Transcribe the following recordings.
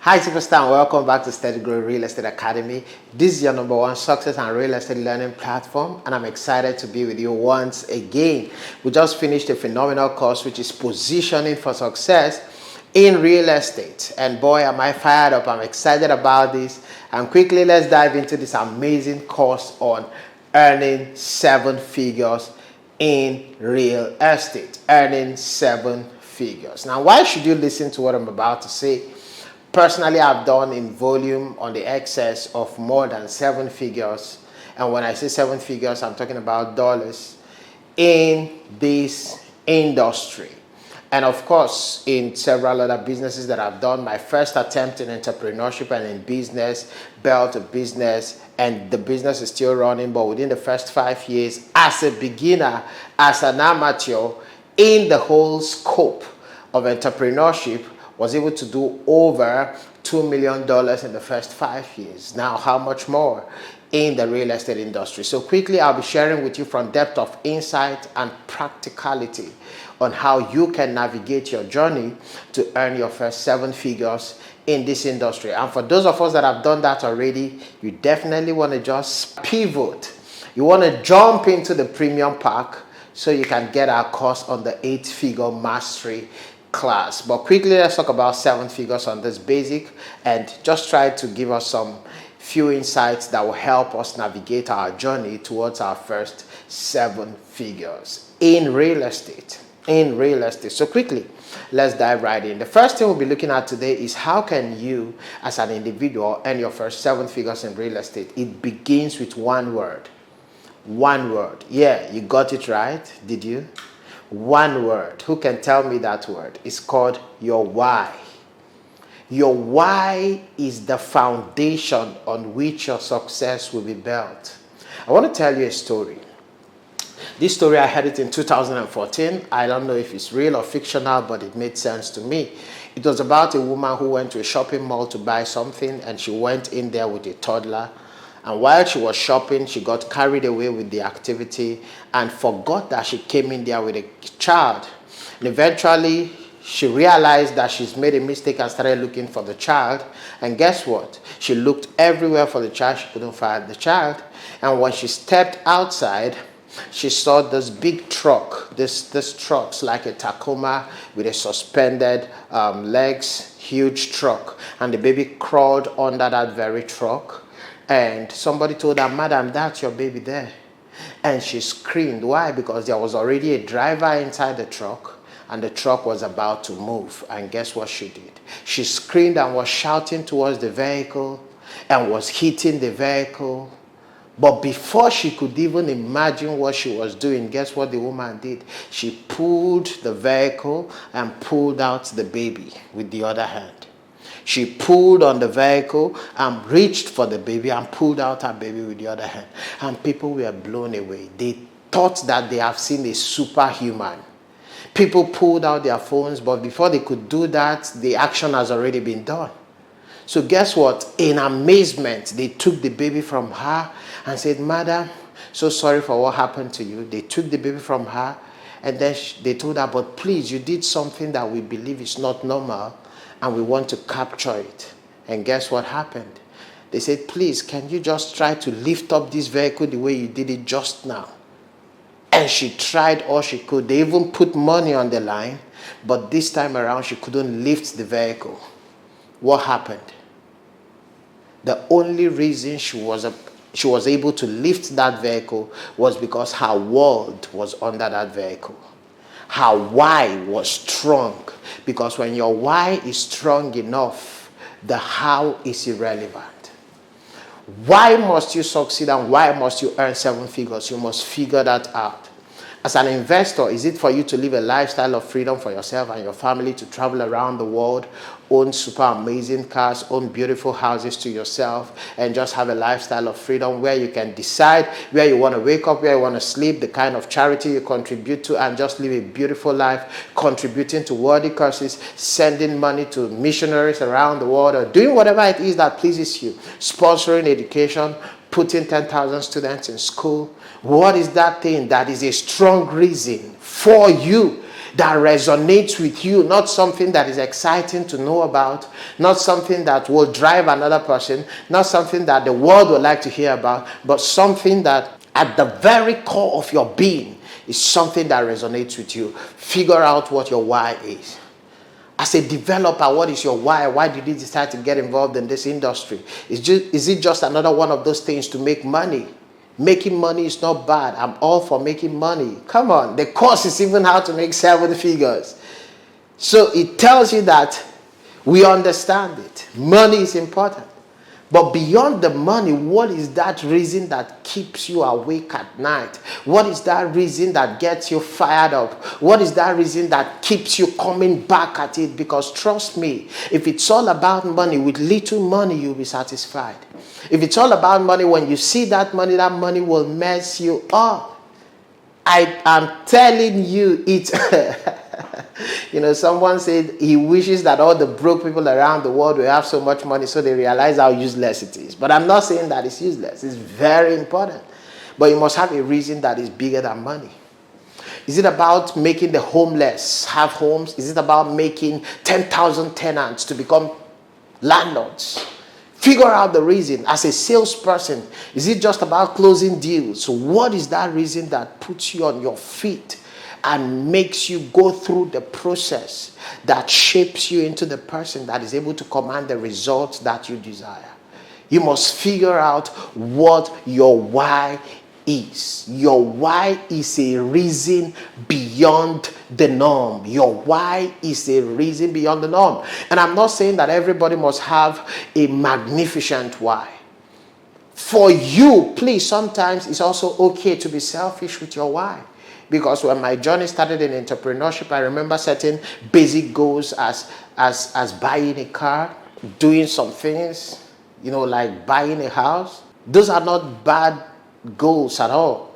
Hi superstar, and welcome back to SteadyGrowth Real Estate Academy. This is your number one success and real estate learning platform, and I'm excited to be with you once again. We just finished a phenomenal course which is positioning for success in real estate, and boy am I fired up. I'm excited about this, and quickly let's dive into this amazing course on earning 7 figures in real estate. Earning 7 figures. Now, why should you listen to what I'm about to say? Personally, I've done in volume on the excess of more than 7 figures. And when I say 7 figures, I'm talking about dollars in this industry. And of course, in several other businesses that I've done, my first attempt in entrepreneurship and in business, built a business, and the business is still running. But within the first 5 years, as a beginner, as an amateur, in the whole scope of entrepreneurship, was able to do over $2 million in the first 5 years. Now, how much more in the real estate industry? So quickly, I'll be sharing with you from depth of insight and practicality on how you can navigate your journey to earn your first 7 figures in this industry. And for those of us that have done that already, you definitely want to just pivot. You want to jump into the premium pack so you can get our course on the 8-figure mastery class. But quickly, let's talk about 7 figures on this basic and just try to give us some few insights that will help us navigate our journey towards our first 7 figures in real estate. So quickly, let's dive right in. The first thing we'll be looking at today is how can you as an individual earn your first 7 figures in real estate. It begins with one word. One word. Yeah, you got it right, did you? One word. Who can tell me that word? It's called your why. Your why is the foundation on which your success will be built. I want to tell you a story. This story, I heard it in 2014. I don't know if it's real or fictional, but it made sense to me. It was about a woman who went to a shopping mall to buy something, and she went in there with a toddler. And while she was shopping, she got carried away with the activity and forgot that she came in there with a child. And eventually, she realized that she's made a mistake and started looking for the child. And guess what? She looked everywhere for the child. She couldn't find the child. And when she stepped outside, she saw this big truck, this truck's like a Tacoma with a suspended legs, huge truck. And the baby crawled under that very truck. And somebody told her, "Madam, that's your baby there." And she screamed. Why? Because there was already a driver inside the truck, and the truck was about to move. And guess what she did? She screamed and was shouting towards the vehicle and was hitting the vehicle. But before she could even imagine what she was doing, guess what the woman did? She pulled the vehicle and pulled out the baby with the other hand. She pulled on the vehicle and reached for the baby and pulled out her baby with the other hand. And people were blown away. They thought that they have seen a superhuman. People pulled out their phones, but before they could do that, the action has already been done. So guess what? In amazement, they took the baby from her and said, "Madam, so sorry for what happened to you." They took the baby from her, and then they told her, "But please, you did something that we believe is not normal, and we want to capture it." And guess what happened? They said, "Please, can you just try to lift up this vehicle the way you did it just now?" And she tried all she could. They even put money on the line, but this time around she couldn't lift the vehicle. What happened? The only reason she was able to lift that vehicle was because her world was under that vehicle. Her why was strong, because when your why is strong enough, the how is irrelevant. Why must you succeed and why must you earn 7 figures? You must figure that out. As an investor, is it for you to live a lifestyle of freedom for yourself and your family, to travel around the world, own super amazing cars, own beautiful houses to yourself, and just have a lifestyle of freedom where you can decide where you want to wake up, where you want to sleep, the kind of charity you contribute to, and just live a beautiful life, contributing to worthy causes, sending money to missionaries around the world, or doing whatever it is that pleases you, sponsoring education, putting 10,000 students in school? What is that thing that is a strong reason for you that resonates with you, not something that is exciting to know about, not something that will drive another person, not something that the world would like to hear about, but something that at the very core of your being is something that resonates with you. Figure out what your why is. As a developer, what is your why? Why did you decide to get involved in this industry? Is it just another one of those things to make money? Making money is not bad. I'm all for making money. Come on. The course is even how to make 7 figures. So it tells you that we understand it. Money is important. But beyond the money, what is that reason that keeps you awake at night? What is that reason that gets you fired up? What is that reason that keeps you coming back at it? Because trust me, if it's all about money, with little money, you'll be satisfied. If it's all about money, when you see that money will mess you up. I am telling you it. Someone said he wishes that all the broke people around the world will have so much money so they realize how useless it is. But I'm not saying that it's useless. It's very important. But you must have a reason that is bigger than money. Is it about making the homeless have homes? Is it about making 10,000 tenants to become landlords? Figure out the reason. As a salesperson, is it just about closing deals? So what is that reason that puts you on your feet and makes you go through the process that shapes you into the person that is able to command the results that you desire? You must figure out what your why is. Your why is a reason beyond the norm. Your why is a reason beyond the norm. And I'm not saying that everybody must have a magnificent why. For you, please, sometimes it's also okay to be selfish with your why. Because when my journey started in entrepreneurship, I remember setting basic goals as buying a car, doing some things, like buying a house. Those are not bad goals at all.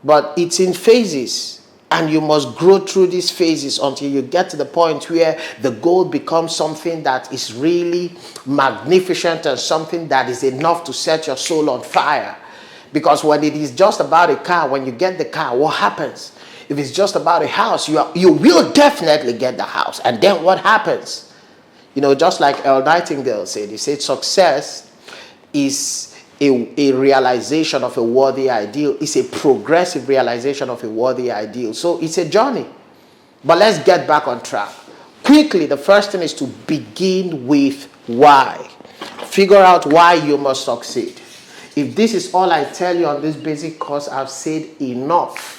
But it's in phases. And you must grow through these phases until you get to the point where the goal becomes something that is really magnificent and something that is enough to set your soul on fire. Because when it is just about a car, when you get the car, what happens? If it's just about a house, you will definitely get the house. And then what happens? Just like Earl Nightingale said, he said success is a realization of a worthy ideal. It's a progressive realization of a worthy ideal. So it's a journey. But let's get back on track. Quickly, the first thing is to begin with why. Figure out why you must succeed. If this is all I tell you on this basic course, I've said enough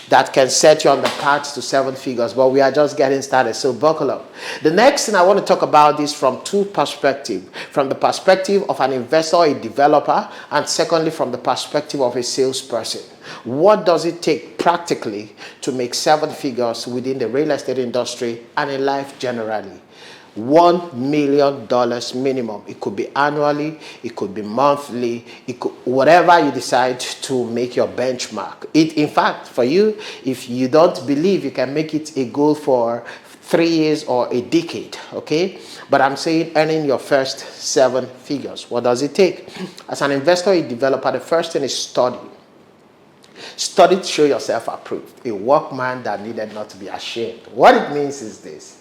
that can set you on the path to 7 figures. But we are just getting started, so buckle up. The next thing I want to talk about is from two perspectives. From the perspective of an investor or a developer, and secondly, from the perspective of a salesperson. What does it take practically to make 7 figures within the real estate industry and in life generally? $1 million minimum. It could be annually, it could be monthly, it could, whatever you decide to make your benchmark. In fact, for you, if you don't believe, you can make it a goal for 3 years or a decade, okay? But I'm saying earning your first 7 figures. What does it take? As an investor, a developer, the first thing is study. Study to show yourself approved. A workman that needed not to be ashamed. What it means is this.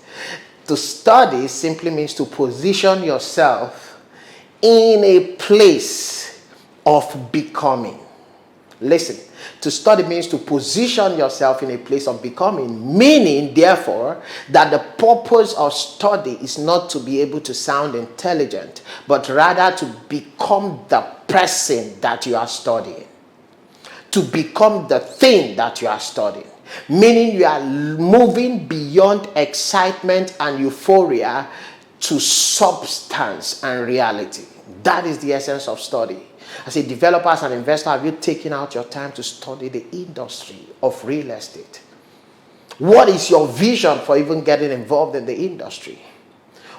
To study simply means to position yourself in a place of becoming. Listen, to study means to position yourself in a place of becoming, meaning, therefore, that the purpose of study is not to be able to sound intelligent, but rather to become the person that you are studying, to become the thing that you are studying. Meaning you are moving beyond excitement and euphoria to substance and reality. That is the essence of study. As a developer, as an investor, have you taken out your time to study the industry of real estate? What is your vision for even getting involved in the industry?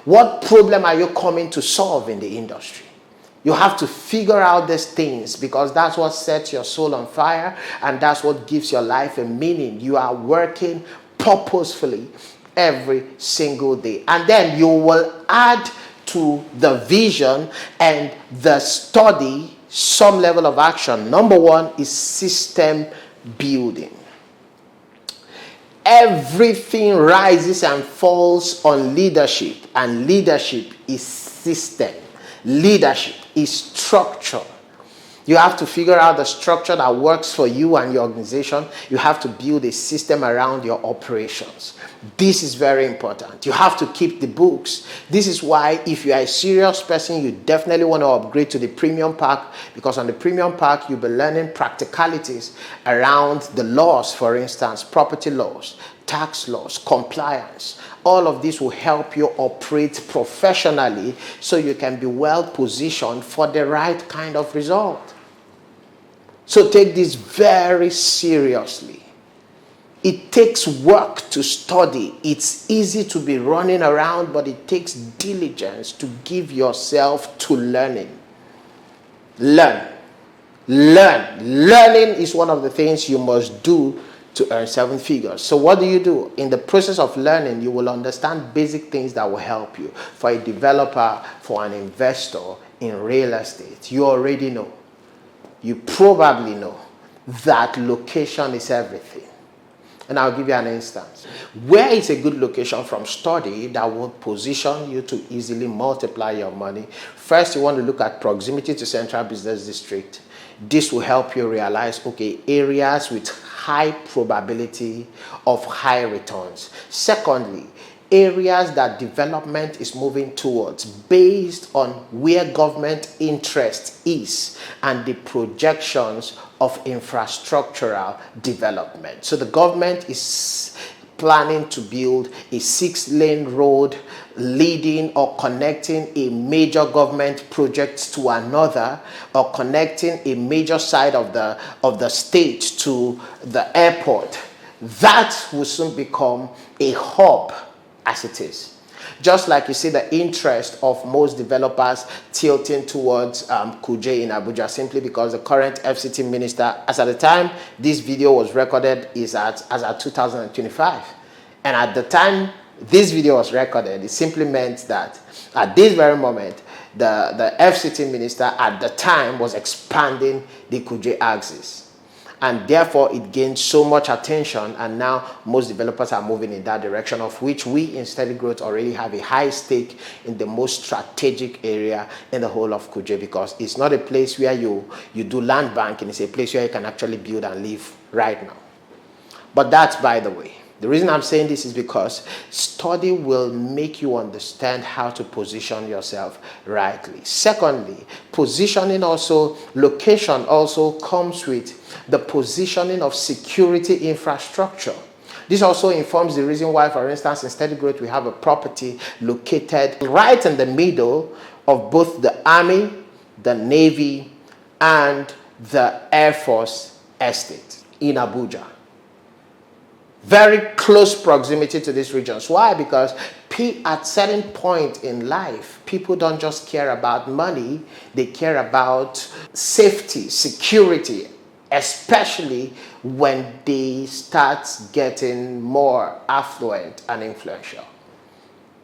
What problem are you coming to solve in the industry? You have to figure out these things because that's what sets your soul on fire and that's what gives your life a meaning. You are working purposefully every single day. And then you will add to the vision and the study some level of action. Number one is system building. Everything rises and falls on leadership, and leadership is system. Leadership is structure. You have to figure out the structure that works for you and your organization. You have to build a system around your operations. This is very important. You have to keep the books. This is why if you are a serious person, you definitely want to upgrade to the premium pack, because on the premium pack, you'll be learning practicalities around the laws, for instance, property laws, tax laws, compliance. All of this will help you operate professionally so you can be well positioned for the right kind of result. So take this very seriously. It takes work to study. It's easy to be running around, but it takes diligence to give yourself to learning. Learn. Learning is one of the things you must do to earn 7 figures. So what do? In the process of learning, you will understand basic things that will help you. For a developer, for an investor in real estate, you already know. You probably know that location is everything. And I'll give you an instance. Where is a good location from study that will position you to easily multiply your money? First, you want to look at proximity to central business district. This will help you realize, okay, areas with high probability of high returns. Secondly, areas that development is moving towards based on where government interest is and the projections of infrastructural development. So the government is planning to build a 6-lane road leading or connecting a major government project to another, or connecting a major side of the state to the airport. That will soon become a hub as it is. Just like you see the interest of most developers tilting towards Kuje in Abuja, simply because the current FCT minister, as at the time this video was recorded, is at 2025. And at the time this video was recorded, it simply meant that at this very moment, the FCT minister at the time was expanding the Kuje axis. And therefore, it gained so much attention, and now most developers are moving in that direction, of which we in SteadyGrowth already have a high stake in the most strategic area in the whole of Kuje, because it's not a place where you do land banking, it's a place where you can actually build and live right now. But that's by the way. The reason I'm saying this is because study will make you understand how to position yourself rightly. Secondly, positioning also, location also comes with the positioning of security infrastructure. This also informs the reason why, for instance, in SteadyGrowth, we have a property located right in the middle of both the Army, the Navy, and the Air Force estate in Abuja. Very close proximity to these regions. Why? Because at certain point in life, people don't just care about money, they care about safety, security, especially when they start getting more affluent and influential.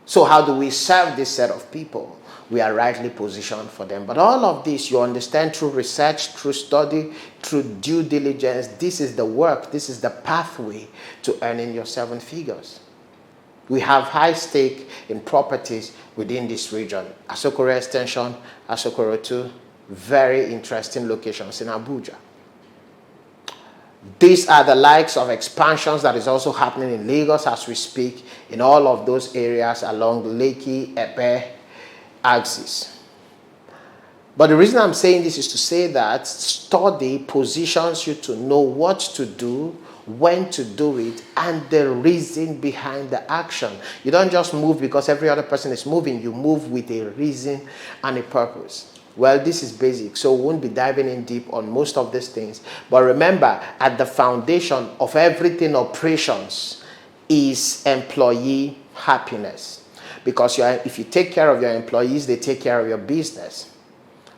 So how do we serve this set of people? We are rightly positioned for them. But all of this, you understand through research, through study, through due diligence. This is the work, this is the pathway to earning your 7 figures. We have high stake in properties within this region. Asokoro Extension, Asokoro 2, very interesting locations in Abuja. These are the likes of expansions that is also happening in Lagos as we speak, in all of those areas along Lekki, Epe axis. But the reason I'm saying this is to say that study positions you to know what to do, when to do it, and the reason behind the action. You don't just move because every other person is moving. You move with a reason and a purpose. Well, this is basic, so we won't be diving in deep on most of these things. But remember, at the foundation of everything operations is employee happiness. Because if you take care of your employees, they take care of your business.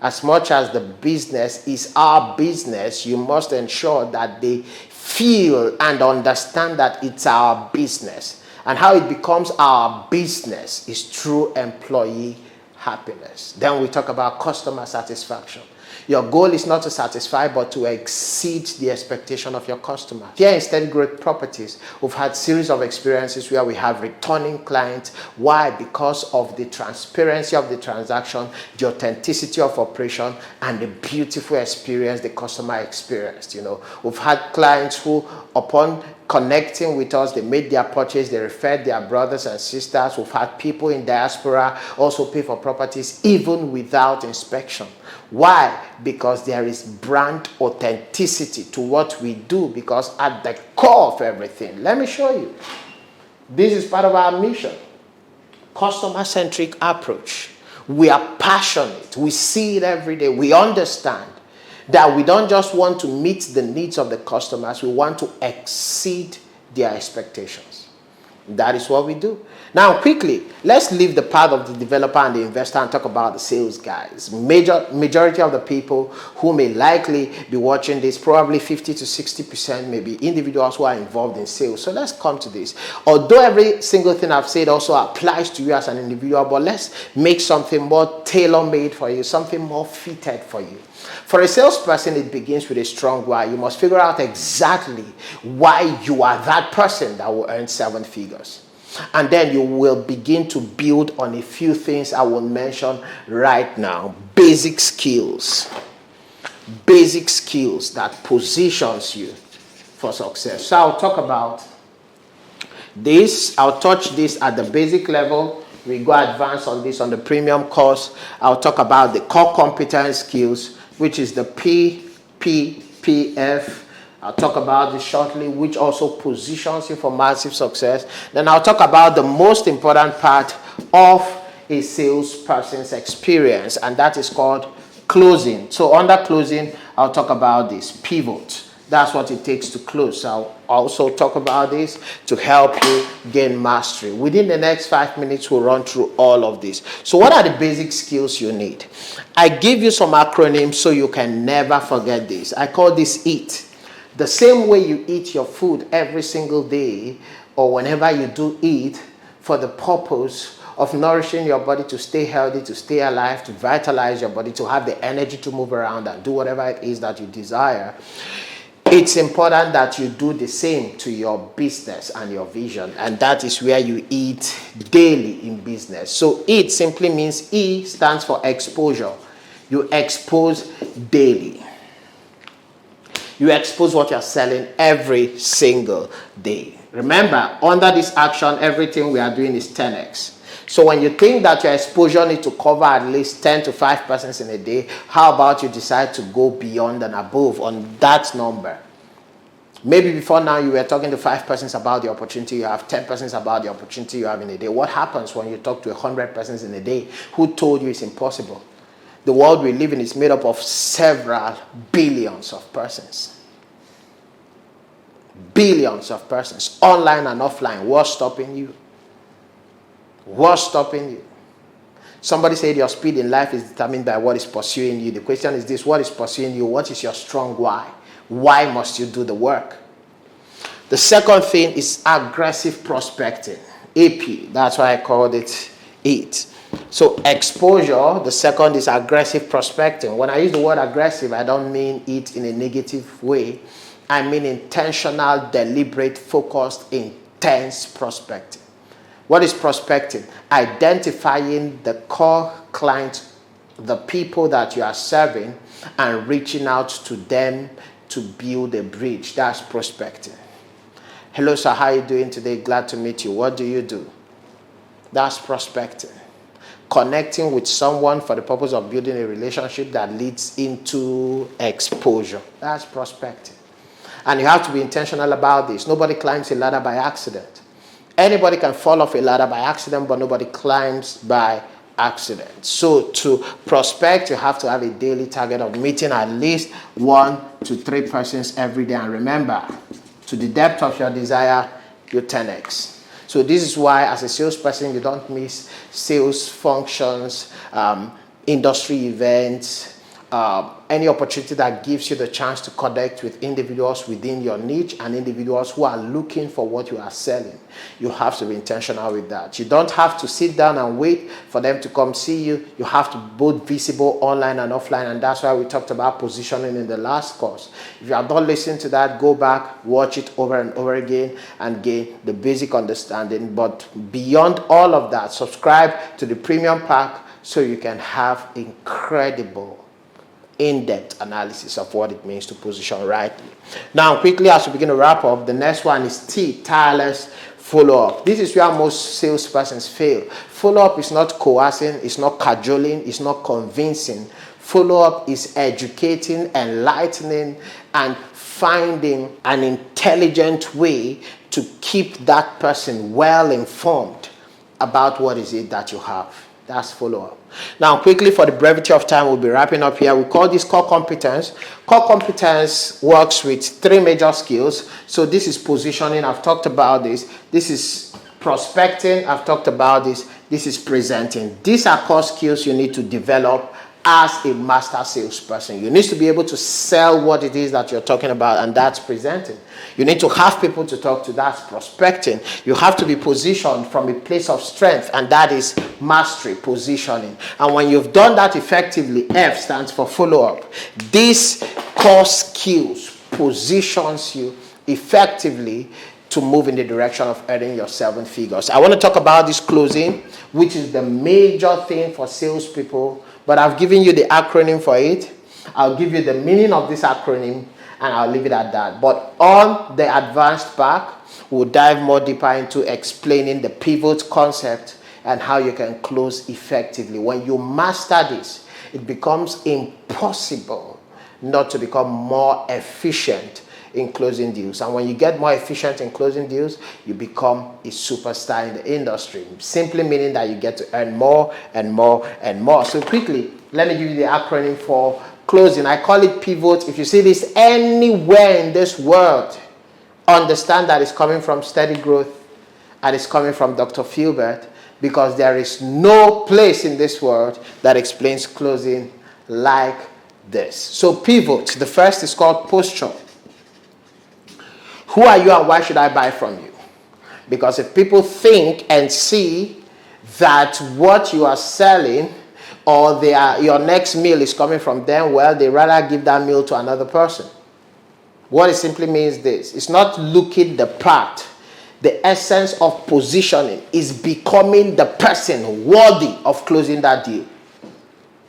As much as the business is our business, you must ensure that they feel and understand that it's our business. And how it becomes our business is through employee happiness. Then we talk about customer satisfaction. Your goal is not to satisfy, but to exceed the expectation of your customer. Here in Steady Growth Properties, we've had series of experiences where we have returning clients. Why? Because of the transparency of the transaction, the authenticity of operation, and the beautiful experience the customer experienced. You know, we've had clients who, upon connecting with us, they made their purchase, they referred their brothers and sisters. We've had people in diaspora also pay for properties even without inspection. Why? Because there is brand authenticity to what we do, because at the core of everything, let me show you. This is part of our mission. Customer-centric approach. We are passionate. We see it every day. We understand that we don't just want to meet the needs of the customers. We want to exceed their expectations. That is what we do. Now, quickly, let's leave the part of the developer and the investor and talk about the sales guys. Majority of the people who may likely be watching this, probably 50 to 60% may be individuals who are involved in sales. So let's come to this. Although every single thing I've said also applies to you as an individual, but let's make something more tailor-made for you, something more fitted for you. For a salesperson, it begins with a strong why. You must figure out exactly why you are that person that will earn 7 figures. And then you will begin to build on a few things I will mention right now. Basic skills. Basic skills that positions you for success. So I'll talk about this. I'll touch this at the basic level. We go advanced on this on the premium course. I'll talk about the core competence skills, which is the PPPF. I'll talk about this shortly, which also positions you for massive success. Then I'll talk about the most important part of a salesperson's experience, and that is called closing. So under closing, I'll talk about this pivot. That's what it takes to close. I'll also talk about this to help you gain mastery. Within the next 5 minutes, we'll run through all of this. So what are the basic skills you need? I give you some acronyms so you can never forget this. I call this EAT. The same way you eat your food every single day, or whenever you do eat, for the purpose of nourishing your body to stay healthy, to stay alive, to vitalize your body, to have the energy to move around and do whatever it is that you desire. It's important that you do the same to your business and your vision, and that is where you eat daily in business. So EAT simply means E stands for exposure. You expose daily. You expose what you're selling every single day. Remember, under this action, everything we are doing is 10x. So when you think that your exposure needs to cover at least 10 to 5 persons in a day, how about you decide to go beyond and above on that number? Maybe before now you were talking to 5 persons about the opportunity you have, 10 persons about the opportunity you have in a day. What happens when you talk to 100 persons in a day who told you it's impossible? The world we live in is made up of several billions of persons. Billions of persons, online and offline. What's stopping you? What's stopping you? Somebody said your speed in life is determined by what is pursuing you. The question is this: what is pursuing you? What is your strong why? Why must you do the work? The second thing is aggressive prospecting. AP, that's why I called it EAT. So exposure, the second is aggressive prospecting. When I use the word aggressive, I don't mean it in a negative way. I mean intentional, deliberate, focused, intense prospecting. What is prospecting? Identifying the core clients, the people that you are serving, and reaching out to them to build a bridge. That's prospecting. Hello, sir, how are you doing today? Glad to meet you. What do you do? That's prospecting. Connecting with someone for the purpose of building a relationship that leads into exposure. That's prospecting. And you have to be intentional about this. Nobody climbs a ladder by accident. Anybody can fall off a ladder by accident, but nobody climbs by accident. So to prospect, you have to have a daily target of meeting at least 1 to 3 persons every day. And remember, to the depth of your desire, you 10x. So this is why, as a salesperson, you don't miss sales functions, industry events, any opportunity that gives you the chance to connect with individuals within your niche and individuals who are looking for what you are selling. You have to be intentional with that. You don't have to sit down and wait for them to come see you. You have to be both visible online and offline, and that's why we talked about positioning in the last course. If you have not listened to that, go back, watch it over and over again and gain the basic understanding. But beyond all of that, subscribe to the premium pack so you can have incredible in-depth analysis of what it means to position rightly. Now, quickly, as we begin to wrap up, the next one is T, tireless follow-up. This is where most salespersons fail. Follow-up is not coercing, it's not cajoling, it's not convincing. Follow-up is educating, enlightening, and finding an intelligent way to keep that person well informed about what is it that you have. That's follow-up. Now, quickly, for the brevity of time, we'll be wrapping up here. We call this core competence. Core competence works with 3 major skills. So this is positioning. I've talked about this. This is prospecting. I've talked about this. This is presenting. These are core skills you need to develop as a master salesperson. You need to be able to sell what it is that you're talking about, and that's presenting. You need to have people to talk to, that's prospecting. You have to be positioned from a place of strength, and that is mastery, positioning. And when you've done that effectively, F stands for follow-up. These core skills positions you effectively to move in the direction of earning your 7 figures. I want to talk about this closing, which is the major thing for salespeople, but I've given you the acronym for it. I'll give you the meaning of this acronym, and I'll leave it at that. But on the advanced pack, we'll dive more deeper into explaining the pivot concept and how you can close effectively. When you master this, it becomes impossible not to become more efficient in closing deals. And when you get more efficient in closing deals, you become a superstar in the industry, simply meaning that you get to earn more and more and more. So quickly, let me give you the acronym for closing. I call it pivot. If you see this anywhere in this world, understand that it's coming from SteadyGrowth and it's coming from Dr. Philbert, because there is no place in this world that explains closing like this. So pivot, the first is called posture. Who are you and why should I buy from you? Because if people think and see that what you are selling or your next meal is coming from them, well, they rather give that meal to another person. What it simply means this: it's not looking the part. The essence of positioning is becoming the person worthy of closing that deal.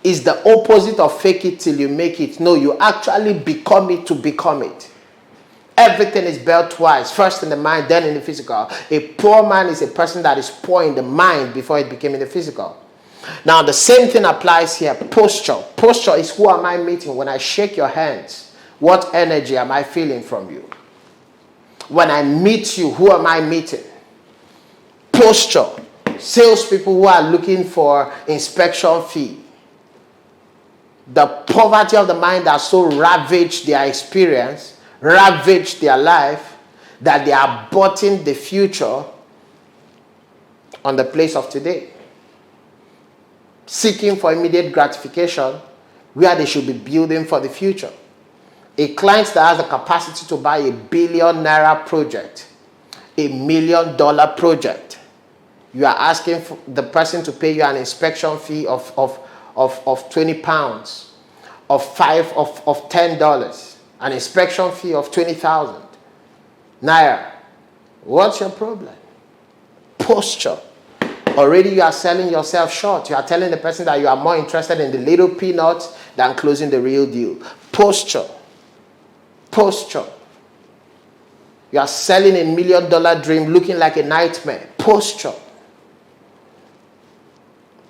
It's the opposite of fake it till you make it. No, you actually become it to become it. Everything is built twice, first in the mind, then in the physical. A poor man is a person that is poor in the mind before it became in the physical. Now, the same thing applies here. Posture. Posture is who am I meeting? When I shake your hands, what energy am I feeling from you? When I meet you, who am I meeting? Posture. Salespeople who are looking for inspection fee. The poverty of the mind has so ravaged their experience, ravaged their life, that they are botting the future on the place of today, seeking for immediate gratification where they should be building for the future. A client that has the capacity to buy $1 billion project, $1 million project, you are asking for the person to pay you an inspection fee of 20 pounds, of $10, an inspection fee of 20,000 naira. What's your problem? Posture. Already you are selling yourself short. You are telling the person that you are more interested in the little peanuts than closing the real deal. Posture. Posture. You are selling $1 million dream looking like a nightmare. Posture.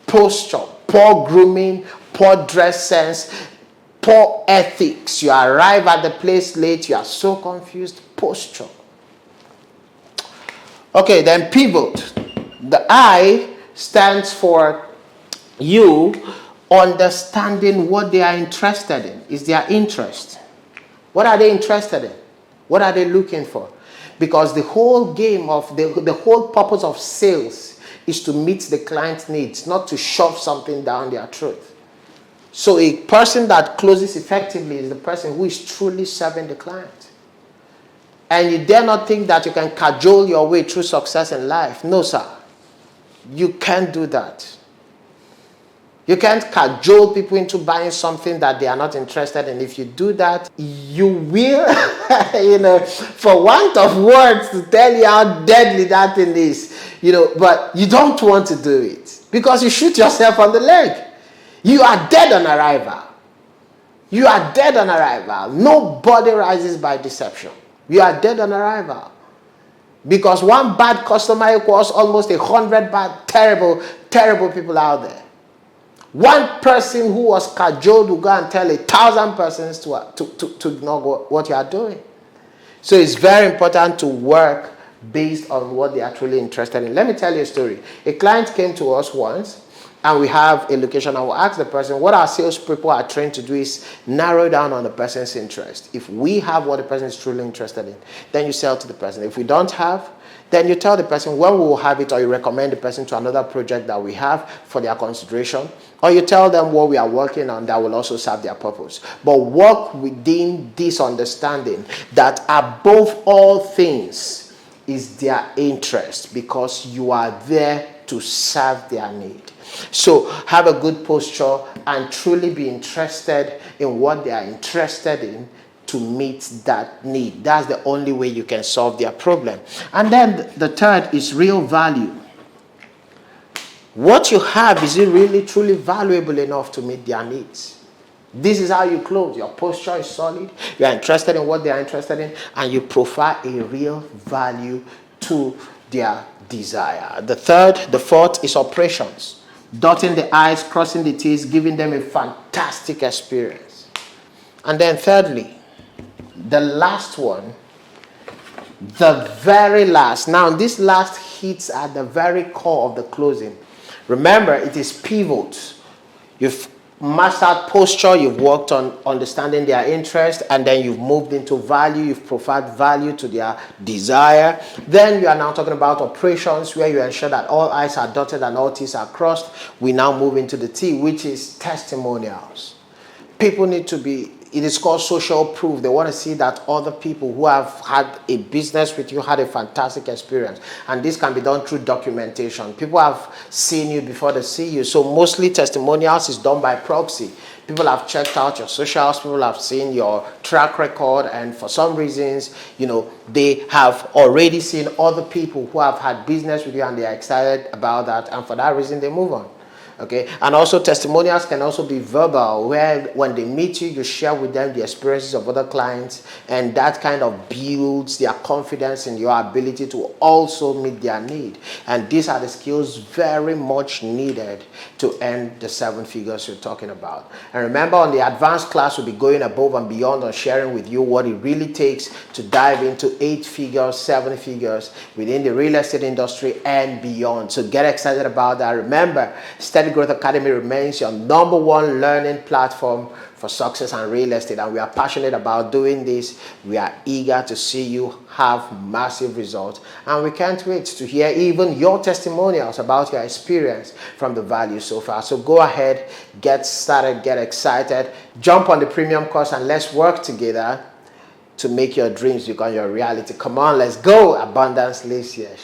Posture. Poor grooming, poor dress sense, poor ethics. You arrive at the place late. You are so confused. Posture. Okay, then pivot. The I stands for you understanding what they are interested in. Is their interest. What are they interested in? What are they looking for? Because the whole game of the whole purpose of sales is to meet the client's needs, not to shove something down their throat. So a person that closes effectively is the person who is truly serving the client. And you dare not think that you can cajole your way through success in life. No, sir. You can't do that. You can't cajole people into buying something that they are not interested in. If you do that, you will, for want of words to tell you how deadly that thing is, but you don't want to do it because you shoot yourself on the leg. You are dead on arrival. You are dead on arrival. Nobody rises by deception. You are dead on arrival. Because one bad customer equals almost 100 bad, terrible, terrible people out there. One person who was cajoled will go and tell 1,000 persons to ignore what you are doing. So it's very important to work based on what they are truly interested in. Let me tell you a story. A client came to us once, and we have a location. I will ask the person, what our salespeople are trained to do is narrow down on the person's interest. If we have what the person is truly interested in, then you sell to the person. If we don't have, then you tell the person when we will have it, or you recommend the person to another project that we have for their consideration, or you tell them what we are working on that will also serve their purpose. But work within this understanding that above all things is their interest, because you are there to serve their need. So have a good posture and truly be interested in what they are interested in to meet that need. That's the only way you can solve their problem. And then the third is real value. What you have, is it really truly valuable enough to meet their needs? This is how you close. Your posture is solid. You are interested in what they are interested in, and you provide a real value to their desire. The fourth is operations. Dotting the I's, crossing the T's, giving them a fantastic experience. And then thirdly, the last one, the very last. Now, this last hits at the very core of the closing. Remember, it is pivot. You've mastered posture, you've worked on understanding their interest, and then you've moved into value, you've provided value to their desire. Then you are now talking about operations, where you ensure that all I's are dotted and all T's are crossed. We now move into the T, which is testimonials. People need to be, it is called social proof. They want to see that other people who have had a business with you had a fantastic experience. And this can be done through documentation. People have seen you before they see you. So mostly testimonials is done by proxy. People have checked out your socials. People have seen your track record. And for some reasons, they have already seen other people who have had business with you, and they are excited about that. And for that reason, they move on. Okay, and also testimonials can also be verbal, where when they meet you, you share with them the experiences of other clients, and that kind of builds their confidence in your ability to also meet their need. And these are the skills very much needed to earn the 7 figures you're talking about. And remember, on the advanced class, we'll be going above and beyond on sharing with you what it really takes to dive into 8 figures, 7 figures within the real estate industry and beyond. So get excited about that. Remember, SteadyGrowth Academy remains your #1 learning platform for success and real estate, and we are passionate about doing this. We are eager to see you have massive results, and we can't wait to hear even your testimonials about your experience from the value so far. So go ahead, get started, get excited, jump on the premium course, and let's work together to make your dreams become your reality. Come on, let's go. Abundance lives here.